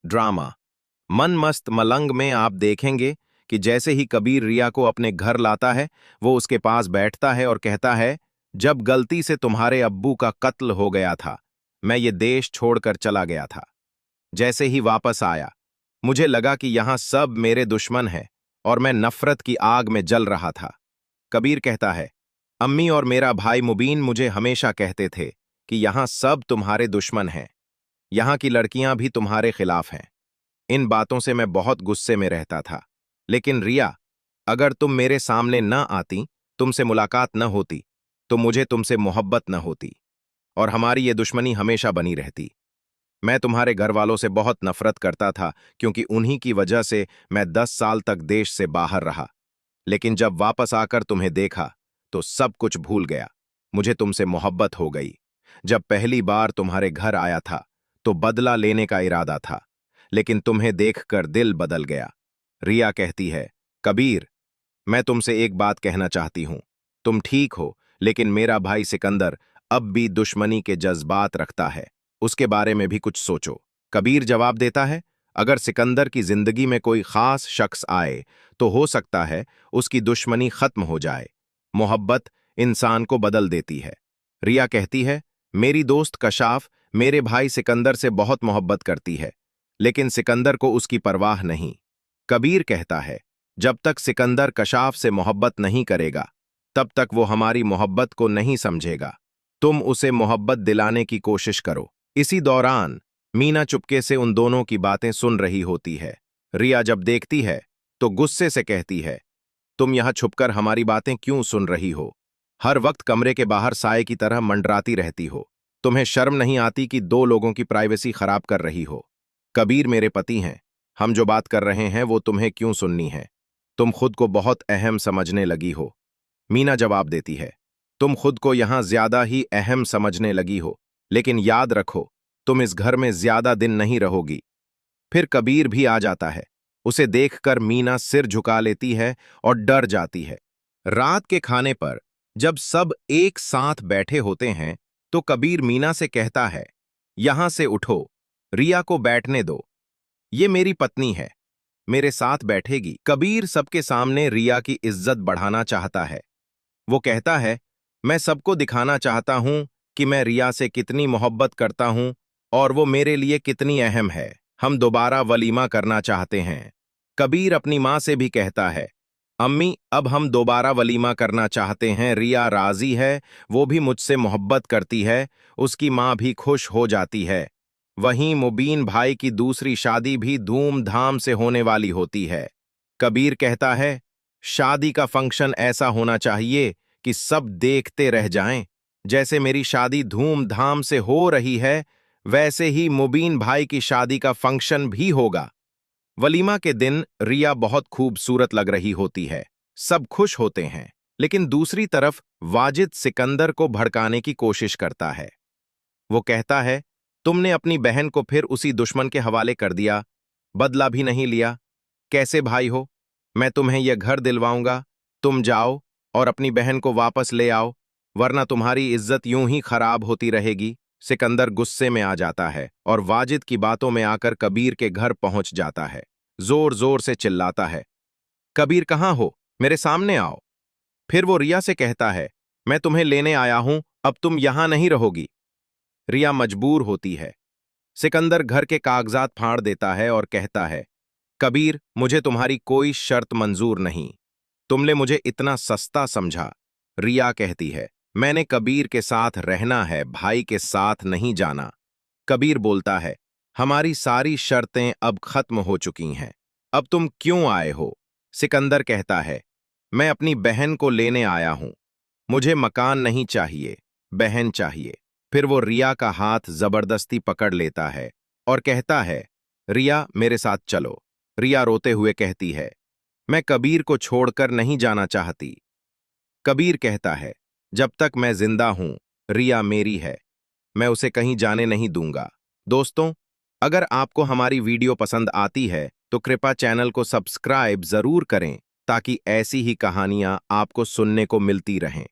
Drama. मन मस्त मलंग में आप देखेंगे कि जैसे ही कबीर रिया को अपने घर लाता है, वो उसके पास बैठता है और कहता है, जब गलती से तुम्हारे अब्बू का कत्ल हो गया था, मैं ये देश छोड़कर चला गया था। जैसे ही वापस आया, मुझे लगा कि यहां सब मेरे दुश्मन हैं और मैं नफरत की आग में जल रहा था। कबीर कहता है, अम्मी और मेरा भाई मुबीन मुझे हमेशा कहते थे कि यहां सब तुम्हारे दुश्मन हैं, यहां की लड़कियां भी तुम्हारे खिलाफ हैं। इन बातों से मैं बहुत गुस्से में रहता था। लेकिन रिया, अगर तुम मेरे सामने न आती, तुमसे मुलाकात न होती, तो मुझे तुमसे मोहब्बत न होती और हमारी ये दुश्मनी हमेशा बनी रहती। मैं तुम्हारे घर वालों से बहुत नफरत करता था, क्योंकि उन्हीं की वजह से मैं 10 साल तक देश से बाहर रहा। लेकिन जब वापस आकर तुम्हें देखा, तो सब कुछ भूल गया। मुझे तुमसे मोहब्बत हो गई। जब पहली बार तुम्हारे घर आया था, तो बदला लेने का इरादा था, लेकिन तुम्हें देखकर दिल बदल गया। रिया कहती है, कबीर, मैं तुमसे एक बात कहना चाहती हूं। तुम ठीक हो, लेकिन मेरा भाई सिकंदर अब भी दुश्मनी के जज्बात रखता है। उसके बारे में भी कुछ सोचो। कबीर जवाब देता है, अगर सिकंदर की जिंदगी में कोई खास शख्स आए, तो हो सकता है उसकी दुश्मनी खत्म हो जाए। मोहब्बत इंसान को बदल देती है। रिया कहती है, मेरी दोस्त कशाफ मेरे भाई सिकंदर से बहुत मोहब्बत करती है, लेकिन सिकंदर को उसकी परवाह नहीं। कबीर कहता है, जब तक सिकंदर कशाफ से मोहब्बत नहीं करेगा, तब तक वो हमारी मोहब्बत को नहीं समझेगा। तुम उसे मोहब्बत दिलाने की कोशिश करो। इसी दौरान मीना चुपके से उन दोनों की बातें सुन रही होती है। रिया जब देखती है, तो गुस्से से कहती है, तुम यहां छुपकर हमारी बातें क्यों सुन रही हो? हर वक्त कमरे के बाहर साए की तरह मंडराती रहती हो। तुम्हें शर्म नहीं आती कि दो लोगों की प्राइवेसी खराब कर रही हो? कबीर मेरे पति हैं। हम जो बात कर रहे हैं वो तुम्हें क्यों सुननी है? तुम खुद को बहुत अहम समझने लगी हो। मीना जवाब देती है, तुम खुद को यहां ज्यादा ही अहम समझने लगी हो, लेकिन याद रखो, तुम इस घर में ज्यादा दिन नहीं रहोगी। फिर कबीर भी आ जाता है। उसे देखकर मीना सिर झुका लेती है और डर जाती है। रात के खाने पर जब सब एक साथ बैठे होते हैं, तो कबीर मीना से कहता है, यहां से उठो, रिया को बैठने दो। ये मेरी पत्नी है, मेरे साथ बैठेगी। कबीर सबके सामने रिया की इज्जत बढ़ाना चाहता है। वो कहता है, मैं सबको दिखाना चाहता हूं कि मैं रिया से कितनी मोहब्बत करता हूं और वो मेरे लिए कितनी अहम है। हम दोबारा वलीमा करना चाहते हैं। कबीर अपनी माँ से भी कहता है, अम्मी, अब हम दोबारा वलीमा करना चाहते हैं। रिया राजी है, वो भी मुझसे मोहब्बत करती है। उसकी माँ भी खुश हो जाती है। वहीं मुबीन भाई की दूसरी शादी भी धूमधाम से होने वाली होती है। कबीर कहता है, शादी का फंक्शन ऐसा होना चाहिए कि सब देखते रह जाएं। जैसे मेरी शादी धूमधाम से हो रही है, वैसे ही मुबीन भाई की शादी का फंक्शन भी होगा। वलीमा के दिन रिया बहुत खूबसूरत लग रही होती है। सब खुश होते हैं, लेकिन दूसरी तरफ वाजिद सिकंदर को भड़काने की कोशिश करता है। वो कहता है, तुमने अपनी बहन को फिर उसी दुश्मन के हवाले कर दिया, बदला भी नहीं लिया। कैसे भाई हो? मैं तुम्हें यह घर दिलवाऊंगा। तुम जाओ और अपनी बहन को वापस ले आओ, वरना तुम्हारी इज्जत यूं ही खराब होती रहेगी। सिकंदर गुस्से में आ जाता है और वाजिद की बातों में आकर कबीर के घर पहुंच जाता है। जोर जोर से चिल्लाता है, कबीर कहाँ हो? मेरे सामने आओ। फिर वो रिया से कहता है, मैं तुम्हें लेने आया हूं, अब तुम यहां नहीं रहोगी। रिया मजबूर होती है। सिकंदर घर के कागजात फाड़ देता है और कहता है, कबीर, मुझे तुम्हारी कोई शर्त मंजूर नहीं। तुमने मुझे इतना सस्ता समझा। रिया कहती है, मैंने कबीर के साथ रहना है, भाई के साथ नहीं जाना। कबीर बोलता है, हमारी सारी शर्तें अब खत्म हो चुकी हैं, अब तुम क्यों आए हो? सिकंदर कहता है, मैं अपनी बहन को लेने आया हूं। मुझे मकान नहीं चाहिए, बहन चाहिए। फिर वो रिया का हाथ जबरदस्ती पकड़ लेता है और कहता है, रिया, मेरे साथ चलो। रिया रोते हुए कहती है, मैं कबीर को छोड़कर नहीं जाना चाहती। कबीर कहता है, जब तक मैं जिंदा हूं, रिया मेरी है, मैं उसे कहीं जाने नहीं दूंगा। दोस्तों, अगर आपको हमारी वीडियो पसंद आती है, तो कृपया चैनल को सब्सक्राइब जरूर करें, ताकि ऐसी ही कहानियां आपको सुनने को मिलती रहें।